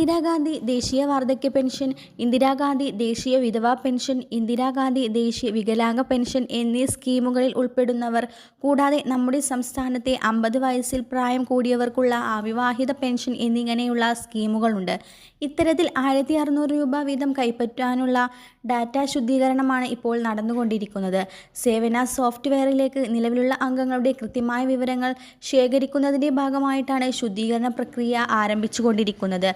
ഇന്ദിരാഗാന്ധി ദേശീയ വാർദ്ധക്യ പെൻഷൻ, ഇന്ദിരാഗാന്ധി ദേശീയ വിധവാ പെൻഷൻ, ഇന്ദിരാഗാന്ധി ദേശീയ വികലാംഗ പെൻഷൻ എന്നീ സ്കീമുകളിൽ ഉൾപ്പെടുന്നവർ, കൂടാതെ നമ്മുടെ സംസ്ഥാനത്തെ 50 വയസ്സിൽ പ്രായം കൂടിയവർക്കുള്ള അവിവാഹിത പെൻഷൻ എന്നിങ്ങനെയുള്ള സ്കീമുകളുണ്ട്. ഇത്തരത്തിൽ 1600 രൂപ വീതം കൈപ്പറ്റാനുള്ള ഡാറ്റാ ശുദ്ധീകരണമാണ് ഇപ്പോൾ നടന്നുകൊണ്ടിരിക്കുന്നത്. സേവന സോഫ്റ്റ്വെയറിലേക്ക് നിലവിലുള്ള അംഗങ്ങളുടെ കൃത്യമായ വിവരങ്ങൾ ശേഖരിക്കുന്നതിൻ്റെ ഭാഗമായിട്ടാണ് ശുദ്ധീകരണ പ്രക്രിയ ആരംഭിച്ചുകൊണ്ടിരിക്കുന്നത്.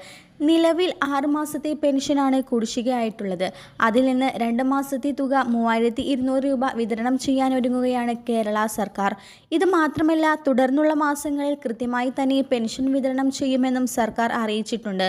നിലവിൽ 6 മാസത്തെ പെൻഷനാണ് കുടിശ്ശികയായിട്ടുള്ളത്. അതിൽ നിന്ന് 2 മാസത്തെ തുക 3200 രൂപ വിതരണം ചെയ്യാനൊരുങ്ങുകയാണ് കേരള സർക്കാർ. ഇത് മാത്രമല്ല, തുടർന്നുള്ള മാസങ്ങളിൽ കൃത്യമായി തന്നെ പെൻഷൻ വിതരണം ചെയ്യുമെന്നും സർക്കാർ അറിയിച്ചിട്ടുണ്ട്.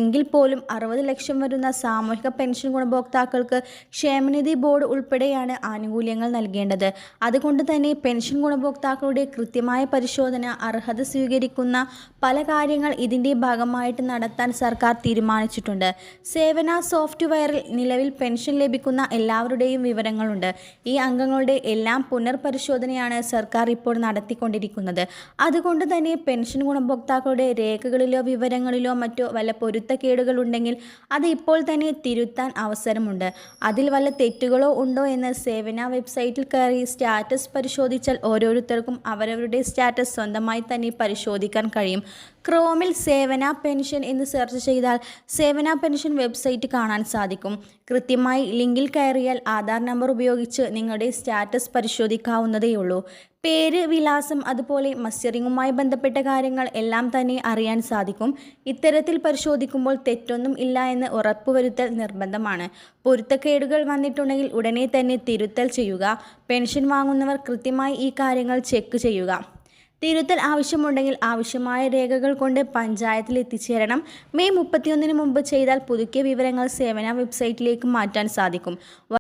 എങ്കിൽ പോലും 60 ലക്ഷം വരുന്ന സാമൂഹിക പെൻഷൻ ഗുണഭോക്താക്കൾക്ക് ക്ഷേമനിധി ബോർഡ് ഉൾപ്പെടെയാണ് ആനുകൂല്യങ്ങൾ നൽകേണ്ടത്. അതുകൊണ്ട് തന്നെ പെൻഷൻ ഗുണഭോക്താക്കളുടെ കൃത്യമായ പരിശോധന, അർഹത സ്വീകരിക്കുന്ന പല കാര്യങ്ങൾ ഇതിൻ്റെ ഭാഗമായിട്ട് നടത്താൻ സർക്കാർ തീരുമാനിച്ചിട്ടുണ്ട്. സേവന സോഫ്റ്റ്വെയറിൽ നിലവിൽ പെൻഷൻ ലഭിക്കുന്ന എല്ലാവരുടെയും വിവരങ്ങളുണ്ട്. ഈ അംഗങ്ങളുടെ എല്ലാം പുനർപരിശോധനയാണ് സർക്കാർ ഇപ്പോൾ നടത്തിക്കൊണ്ടിരിക്കുന്നത്. അതുകൊണ്ട് തന്നെ പെൻഷൻ ഗുണഭോക്താക്കളുടെ രേഖകളിലോ വിവരങ്ങളിലോ മറ്റോ വല്ല പൊരുത്തക്കേടുകൾ ഉണ്ടെങ്കിൽ അത് ഇപ്പോൾ തന്നെ തിരുത്താൻ അവസരമുണ്ട്. അതിൽ വല്ല തെറ്റുകളോ ഉണ്ടോ എന്ന് സേവന വെബ്സൈറ്റിൽ കയറി സ്റ്റാറ്റസ് പരിശോധിച്ചാൽ ഓരോരുത്തർക്കും അവരവരുടെ സ്റ്റാറ്റസ് സ്വന്തമായി തന്നെ പരിശോധിക്കാൻ കഴിയും. ക്രോമിൽ സേവന പെൻഷൻ എന്ന് സെർച്ച് ചെയ്താൽ സേവന പെൻഷൻ വെബ്സൈറ്റ് കാണാൻ സാധിക്കും. കൃത്യമായി ലിങ്കിൽ കയറിയാൽ ആധാർ നമ്പർ ഉപയോഗിച്ച് നിങ്ങളുടെ സ്റ്റാറ്റസ് പരിശോധിക്കാവുന്നതേയുള്ളൂ. പേര്, വിലാസം, അതുപോലെ മസ്റ്ററിങ്ങുമായി ബന്ധപ്പെട്ട കാര്യങ്ങൾ എല്ലാം തന്നെ അറിയാൻ സാധിക്കും. ഇത്തരത്തിൽ പരിശോധിക്കുമ്പോൾ തെറ്റൊന്നും ഇല്ല എന്ന് ഉറപ്പുവരുത്തൽ നിർബന്ധമാണ്. പൊരുത്തക്കേടുകൾ വന്നിട്ടുണ്ടെങ്കിൽ ഉടനെ തന്നെ തിരുത്തൽ ചെയ്യുക. പെൻഷൻ വാങ്ങുന്നവർ കൃത്യമായി ഈ കാര്യങ്ങൾ ചെക്ക് ചെയ്യുക. തിരുത്തൽ ആവശ്യമുണ്ടെങ്കിൽ ആവശ്യമായ രേഖകൾ കൊണ്ട് പഞ്ചായത്തിൽ എത്തിച്ചേരണം. മെയ് 31 മുമ്പ് ചെയ്താൽ പുതുക്കിയ വിവരങ്ങൾ സേവന വെബ്സൈറ്റിലേക്ക് മാറ്റാൻ സാധിക്കും.